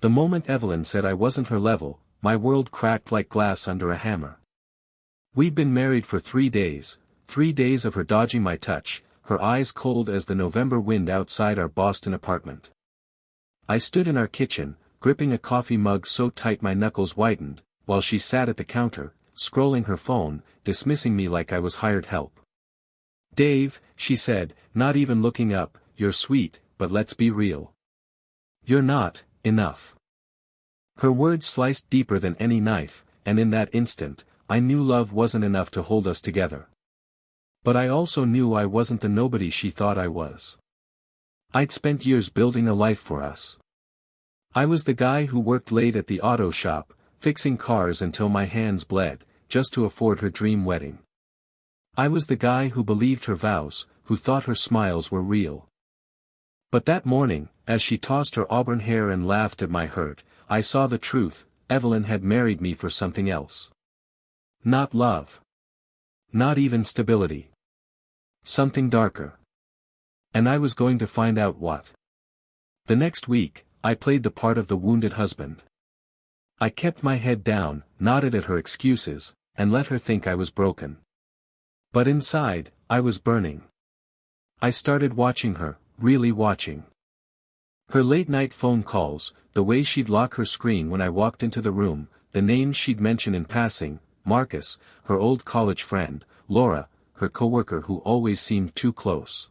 The moment Evelyn said I wasn't her level, my world cracked like glass under a hammer. We'd been married for 3 days, 3 days of her dodging my touch, her eyes cold as the November wind outside our Boston apartment. I stood in our kitchen, gripping a coffee mug so tight my knuckles whitened, while she sat at the counter, scrolling her phone, dismissing me like I was hired help. "Dave," she said, not even looking up, "you're sweet, but let's be real. You're not enough." Her words sliced deeper than any knife, and in that instant, I knew love wasn't enough to hold us together. But I also knew I wasn't the nobody she thought I was. I'd spent years building a life for us. I was the guy who worked late at the auto shop, fixing cars until my hands bled, just to afford her dream wedding. I was the guy who believed her vows, who thought her smiles were real. But that morning, as she tossed her auburn hair and laughed at my hurt, I saw the truth: Evelyn had married me for something else. Not love. Not even stability. Something darker. And I was going to find out what. The next week, I played the part of the wounded husband. I kept my head down, nodded at her excuses, and let her think I was broken. But inside, I was burning. I started watching her, really watching. Her late-night phone calls, the way she'd lock her screen when I walked into the room, the names she'd mention in passing: Marcus, her old college friend; Laura, her coworker who always seemed too close.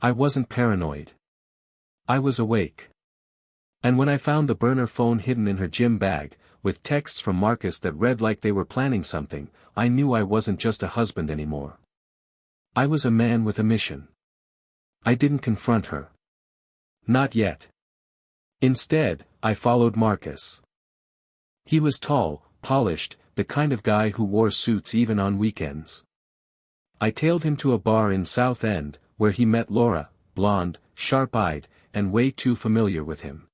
I wasn't paranoid. I was awake. And when I found the burner phone hidden in her gym bag, with texts from Marcus that read like they were planning something, I knew I wasn't just a husband anymore. I was a man with a mission. I didn't confront her. Not yet. Instead, I followed Marcus. He was tall, polished, the kind of guy who wore suits even on weekends. I tailed him to a bar in South End, where he met Laura, blonde, sharp-eyed, and way too familiar with him.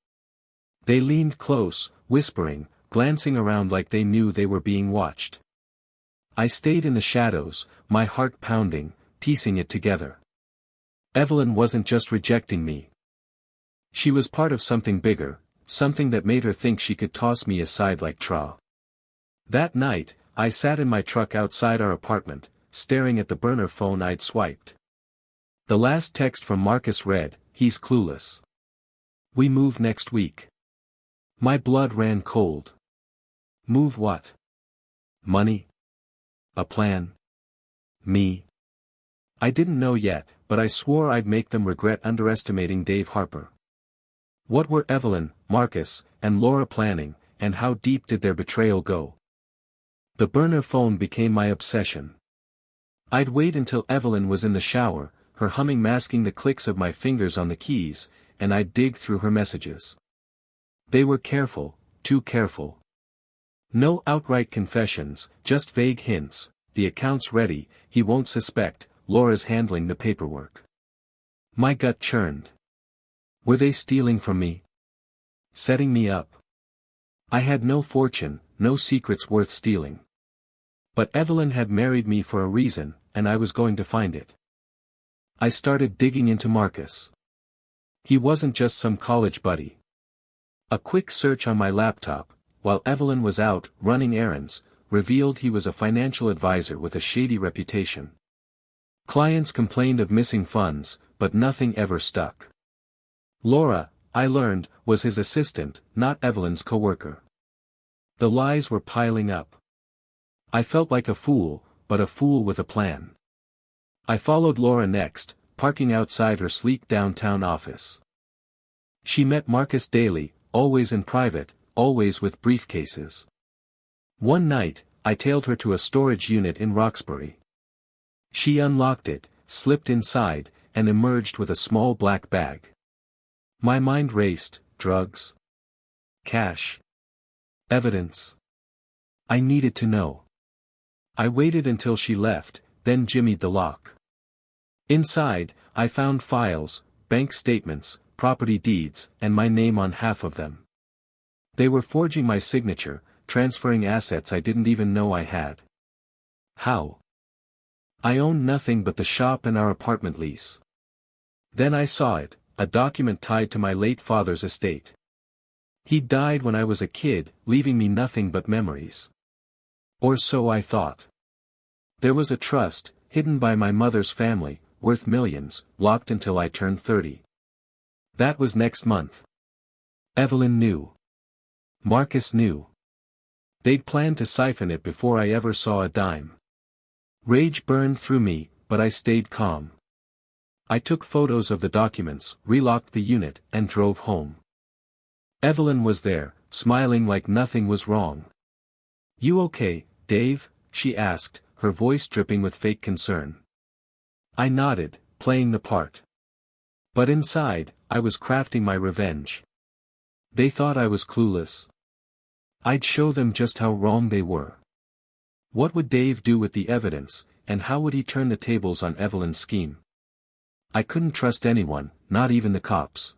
They leaned close, whispering, glancing around like they knew they were being watched. I stayed in the shadows, my heart pounding, piecing it together. Evelyn wasn't just rejecting me. She was part of something bigger, something that made her think she could toss me aside like straw. That night, I sat in my truck outside our apartment, staring at the burner phone I'd swiped. The last text from Marcus read, "He's clueless. We move next week." My blood ran cold. Move what? Money? A plan? Me? I didn't know yet, but I swore I'd make them regret underestimating Dave Harper. What were Evelyn, Marcus, and Laura planning, and how deep did their betrayal go? The burner phone became my obsession. I'd wait until Evelyn was in the shower, her humming masking the clicks of my fingers on the keys, and I'd dig through her messages. They were careful, too careful. No outright confessions, just vague hints: "The account's ready, he won't suspect, Laura's handling the paperwork." My gut churned. Were they stealing from me? Setting me up? I had no fortune, no secrets worth stealing. But Evelyn had married me for a reason, and I was going to find it. I started digging into Marcus. He wasn't just some college buddy. A quick search on my laptop, while Evelyn was out running errands, revealed he was a financial advisor with a shady reputation. Clients complained of missing funds, but nothing ever stuck. Laura, I learned, was his assistant, not Evelyn's coworker. The lies were piling up. I felt like a fool, but a fool with a plan. I followed Laura next, parking outside her sleek downtown office. She met Marcus daily, always in private, always with briefcases. One night, I tailed her to a storage unit in Roxbury. She unlocked it, slipped inside, and emerged with a small black bag. My mind raced: drugs? Cash? Evidence? I needed to know. I waited until she left, then jimmied the lock. Inside, I found files, bank statements, property deeds, and my name on half of them. They were forging my signature, transferring assets I didn't even know I had. How? I owned nothing but the shop and our apartment lease. Then I saw it, a document tied to my late father's estate. He died when I was a kid, leaving me nothing but memories. Or so I thought. There was a trust, hidden by my mother's family, worth millions, locked until I turned 30. That was next month. Evelyn knew. Marcus knew. They'd planned to siphon it before I ever saw a dime. Rage burned through me, but I stayed calm. I took photos of the documents, relocked the unit, and drove home. Evelyn was there, smiling like nothing was wrong. "You okay, Dave?" she asked, her voice dripping with fake concern. I nodded, playing the part. But inside, I was crafting my revenge. They thought I was clueless. I'd show them just how wrong they were. What would Dave do with the evidence, and how would he turn the tables on Evelyn's scheme? I couldn't trust anyone, not even the cops.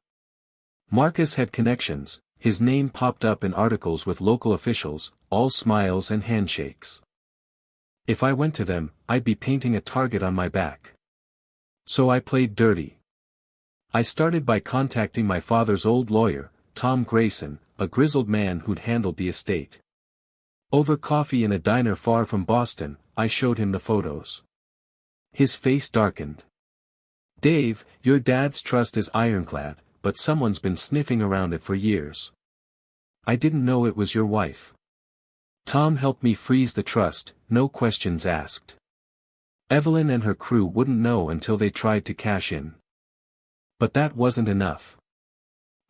Marcus had connections, his name popped up in articles with local officials, all smiles and handshakes. If I went to them, I'd be painting a target on my back. So I played dirty. I started by contacting my father's old lawyer, Tom Grayson, a grizzled man who'd handled the estate. Over coffee in a diner far from Boston, I showed him the photos. His face darkened. "Dave, your dad's trust is ironclad, but someone's been sniffing around it for years. I didn't know it was your wife." Tom helped me freeze the trust, no questions asked. Evelyn and her crew wouldn't know until they tried to cash in. But that wasn't enough.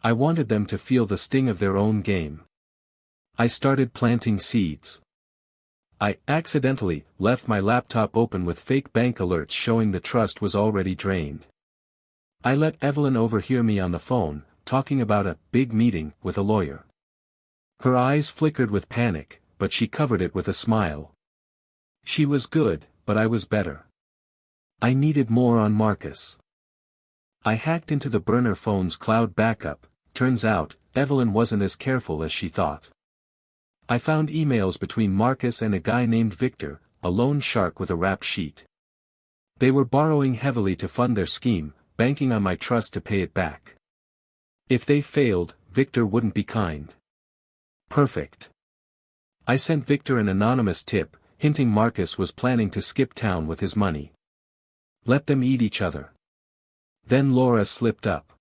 I wanted them to feel the sting of their own game. I started planting seeds. I accidentally left my laptop open with fake bank alerts showing the trust was already drained. I let Evelyn overhear me on the phone, talking about a big meeting with a lawyer. Her eyes flickered with panic, but she covered it with a smile. She was good, but I was better. I needed more on Marcus. I hacked into the burner phone's cloud backup. Turns out, Evelyn wasn't as careful as she thought. I found emails between Marcus and a guy named Victor, a loan shark with a rap sheet. They were borrowing heavily to fund their scheme, banking on my trust to pay it back. If they failed, Victor wouldn't be kind. Perfect. I sent Victor an anonymous tip, hinting Marcus was planning to skip town with his money. Let them eat each other. Then Laura slipped up.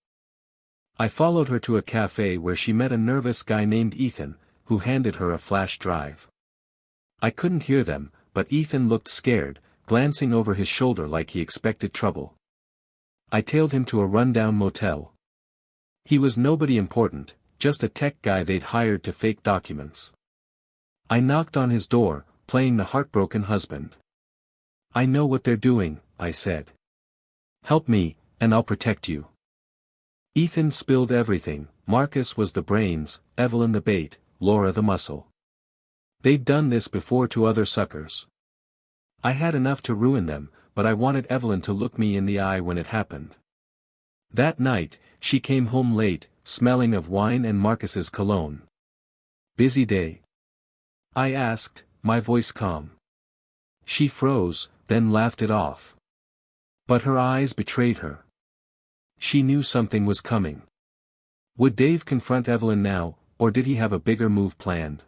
I followed her to a cafe where she met a nervous guy named Ethan, who handed her a flash drive. I couldn't hear them, but Ethan looked scared, glancing over his shoulder like he expected trouble. I tailed him to a rundown motel. He was nobody important, just a tech guy they'd hired to fake documents. I knocked on his door, playing the heartbroken husband. "I know what they're doing," I said. "Help me, and I'll protect you." Ethan spilled everything. Marcus was the brains, Evelyn the bait, Laura the muscle. They'd done this before to other suckers. I had enough to ruin them, but I wanted Evelyn to look me in the eye when it happened. That night, she came home late, smelling of wine and Marcus's cologne. "Busy day?" I asked, my voice calm. She froze, then laughed it off. But her eyes betrayed her. She knew something was coming. Would Dave confront Evelyn now, or did he have a bigger move planned?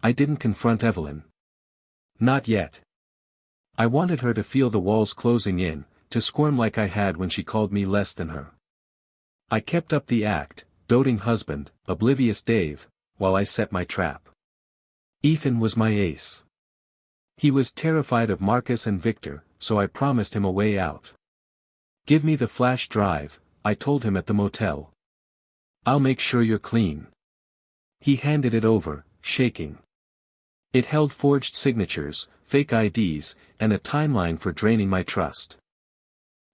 I didn't confront Evelyn. Not yet. I wanted her to feel the walls closing in, to squirm like I had when she called me less than her. I kept up the act, doting husband, oblivious Dave, while I set my trap. Ethan was my ace. He was terrified of Marcus and Victor, so I promised him a way out. "Give me the flash drive," I told him at the motel. "I'll make sure you're clean." He handed it over, shaking. It held forged signatures, fake IDs, and a timeline for draining my trust.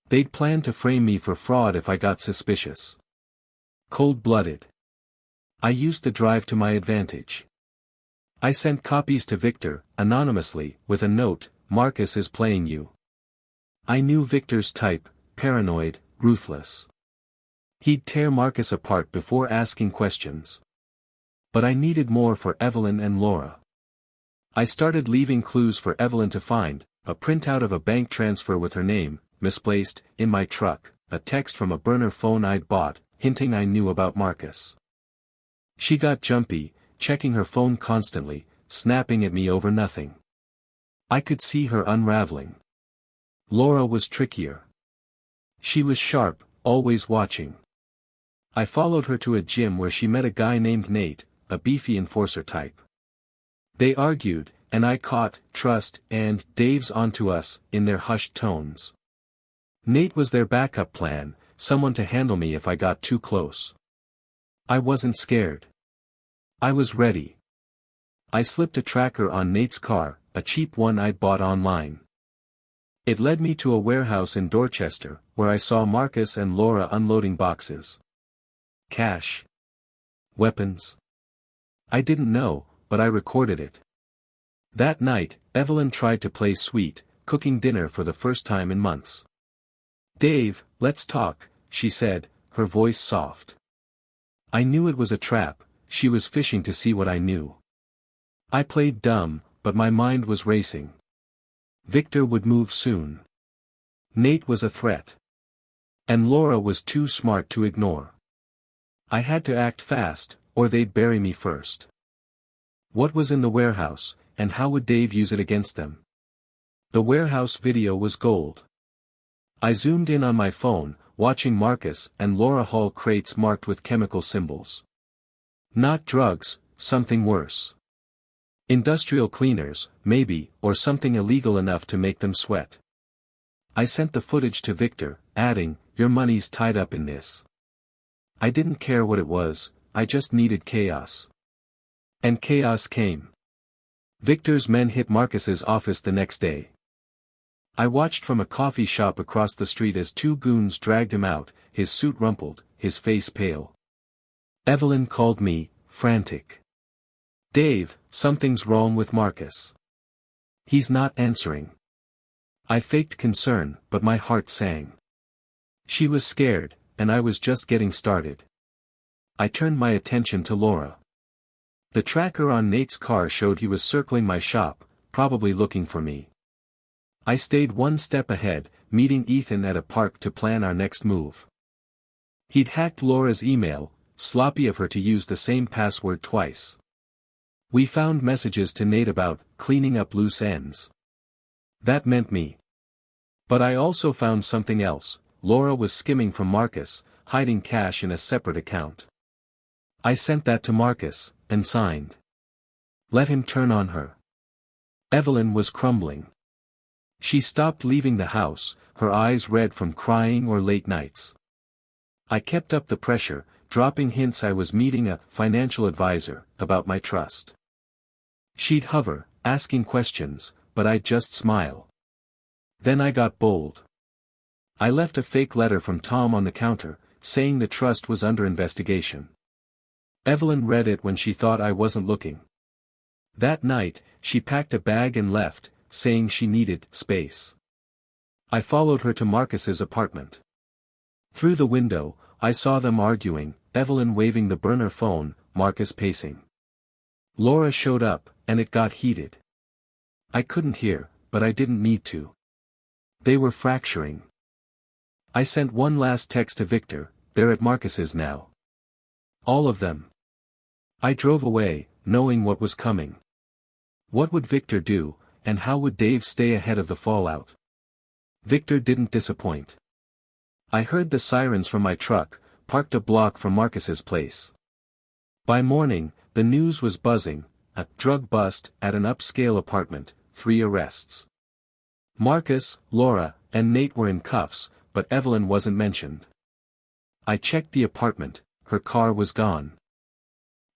They'd planned to frame me for fraud if I got suspicious. Cold-blooded. I used the drive to my advantage. I sent copies to Victor, anonymously, with a note, "Marcus is playing you." I knew Victor's type, paranoid, ruthless. He'd tear Marcus apart before asking questions. But I needed more for Evelyn and Laura. I started leaving clues for Evelyn to find, a printout of a bank transfer with her name, misplaced, in my truck, a text from a burner phone I'd bought, hinting I knew about Marcus. She got jumpy, checking her phone constantly, snapping at me over nothing. I could see her unraveling. Laura was trickier. She was sharp, always watching. I followed her to a gym where she met a guy named Nate, a beefy enforcer type. They argued, and I caught Trust and Dave's onto us in their hushed tones. Nate was their backup plan, someone to handle me if I got too close. I wasn't scared. I was ready. I slipped a tracker on Nate's car, a cheap one I'd bought online. It led me to a warehouse in Dorchester, where I saw Marcus and Laura unloading boxes. Cash. Weapons. I didn't know, but I recorded it. That night, Evelyn tried to play sweet, cooking dinner for the first time in months. "Dave, let's talk," she said, her voice soft. I knew it was a trap, she was fishing to see what I knew. I played dumb, but my mind was racing. Victor would move soon. Nate was a threat. And Laura was too smart to ignore. I had to act fast, or they'd bury me first. What was in the warehouse, and how would Dave use it against them? The warehouse video was gold. I zoomed in on my phone, watching Marcus and Laura haul crates marked with chemical symbols. Not drugs, something worse. Industrial cleaners, maybe, or something illegal enough to make them sweat. I sent the footage to Victor, adding, "Your money's tied up in this." I didn't care what it was, I just needed chaos. And chaos came. Victor's men hit Marcus's office the next day. I watched from a coffee shop across the street as two goons dragged him out, his suit rumpled, his face pale. Evelyn called me, frantic. "Dave, something's wrong with Marcus. He's not answering." I faked concern, but my heart sang. She was scared, and I was just getting started. I turned my attention to Laura. The tracker on Nate's car showed he was circling my shop, probably looking for me. I stayed one step ahead, meeting Ethan at a park to plan our next move. He'd hacked Laura's email, sloppy of her to use the same password twice. We found messages to Nate about cleaning up loose ends. That meant me. But I also found something else. Laura was skimming from Marcus, hiding cash in a separate account. I sent that to Marcus, and signed. Let him turn on her. Evelyn was crumbling. She stopped leaving the house, her eyes red from crying or late nights. I kept up the pressure, dropping hints I was meeting a financial advisor about my trust. She'd hover, asking questions, but I'd just smile. Then I got bold. I left a fake letter from Tom on the counter, saying the trust was under investigation. Evelyn read it when she thought I wasn't looking. That night, she packed a bag and left, saying she needed space. I followed her to Marcus's apartment. Through the window, I saw them arguing, Evelyn waving the burner phone, Marcus pacing. Laura showed up, and it got heated. I couldn't hear, but I didn't need to. They were fracturing. I sent one last text to Victor, "They're at Marcus's now." All of them. I drove away, knowing what was coming. What would Victor do, and how would Dave stay ahead of the fallout? Victor didn't disappoint. I heard the sirens from my truck, parked a block from Marcus's place. By morning, the news was buzzing, a drug bust at an upscale apartment, 3 arrests. Marcus, Laura, and Nate were in cuffs, but Evelyn wasn't mentioned. I checked the apartment, her car was gone.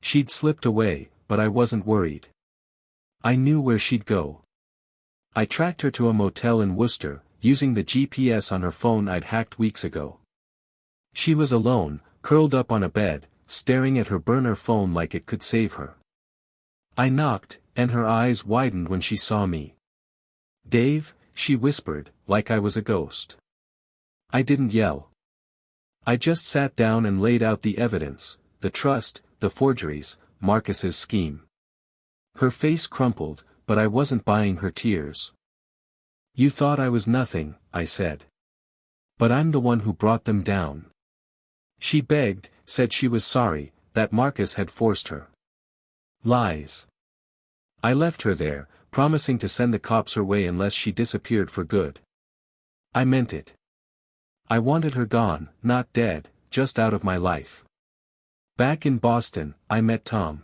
She'd slipped away, but I wasn't worried. I knew where she'd go. I tracked her to a motel in Worcester, using the GPS on her phone I'd hacked weeks ago. She was alone, curled up on a bed, staring at her burner phone like it could save her. I knocked, and her eyes widened when she saw me. "Dave," she whispered, like I was a ghost. I didn't yell. I just sat down and laid out the evidence, the trust, the forgeries, Marcus's scheme. Her face crumpled, but I wasn't buying her tears. "You thought I was nothing," I said. "But I'm the one who brought them down." She begged, said she was sorry, that Marcus had forced her. Lies. I left her there, promising to send the cops her way unless she disappeared for good. I meant it. I wanted her gone, not dead, just out of my life. Back in Boston, I met Tom.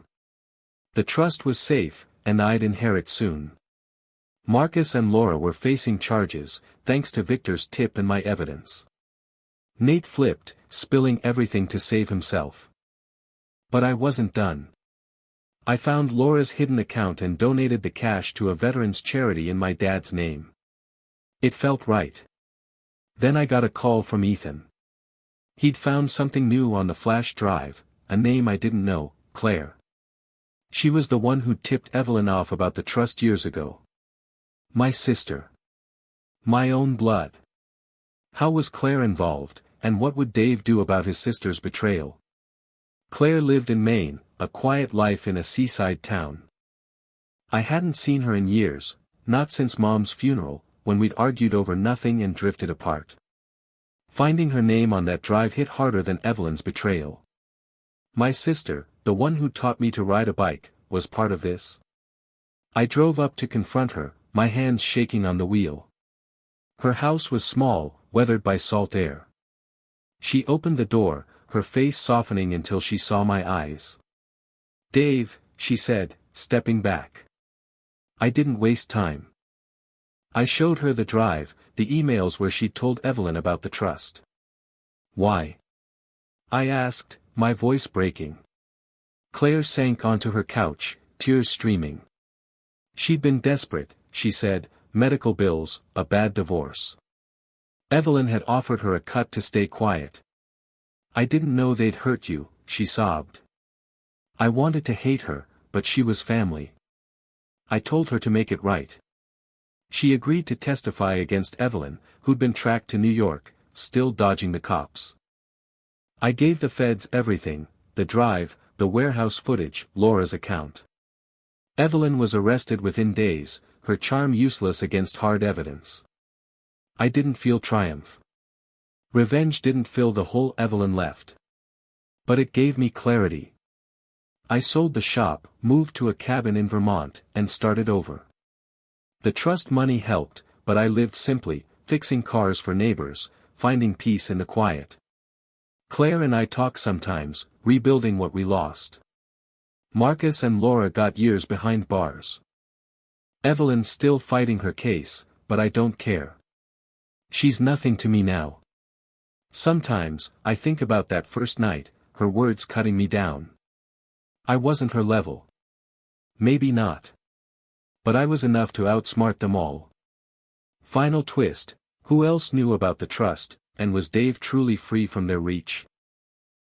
The trust was safe, and I'd inherit soon. Marcus and Laura were facing charges, thanks to Victor's tip and my evidence. Nate flipped, spilling everything to save himself. But I wasn't done. I found Laura's hidden account and donated the cash to a veterans charity in my dad's name. It felt right. Then I got a call from Ethan. He'd found something new on the flash drive, a name I didn't know, Claire. She was the one who tipped Evelyn off about the trust years ago. My sister. My own blood. How was Claire involved, and what would Dave do about his sister's betrayal? Claire lived in Maine, a quiet life in a seaside town. I hadn't seen her in years, not since Mom's funeral, when we'd argued over nothing and drifted apart. Finding her name on that drive hit harder than Evelyn's betrayal. My sister, the one who taught me to ride a bike, was part of this. I drove up to confront her, my hands shaking on the wheel. Her house was small, weathered by salt air. She opened the door, her face softening until she saw my eyes. "Dave," she said, stepping back. I didn't waste time. I showed her the drive, the emails where she'd told Evelyn about the trust. "Why?" I asked, my voice breaking. Claire sank onto her couch, tears streaming. She'd been desperate, she said, medical bills, a bad divorce. Evelyn had offered her a cut to stay quiet. "I didn't know they'd hurt you," she sobbed. I wanted to hate her, but she was family. I told her to make it right. She agreed to testify against Evelyn, who'd been tracked to New York, still dodging the cops. I gave the feds everything, the drive, the warehouse footage, Laura's account. Evelyn was arrested within days, her charm useless against hard evidence. I didn't feel triumph. Revenge didn't fill the hole Evelyn left. But it gave me clarity. I sold the shop, moved to a cabin in Vermont, and started over. The trust money helped, but I lived simply, fixing cars for neighbors, finding peace in the quiet. Claire and I talk sometimes, rebuilding what we lost. Marcus and Laura got years behind bars. Evelyn's still fighting her case, but I don't care. She's nothing to me now. Sometimes, I think about that first night, her words cutting me down. I wasn't her level. Maybe not. But I was enough to outsmart them all. Final twist, who else knew about the trust, and was Dave truly free from their reach?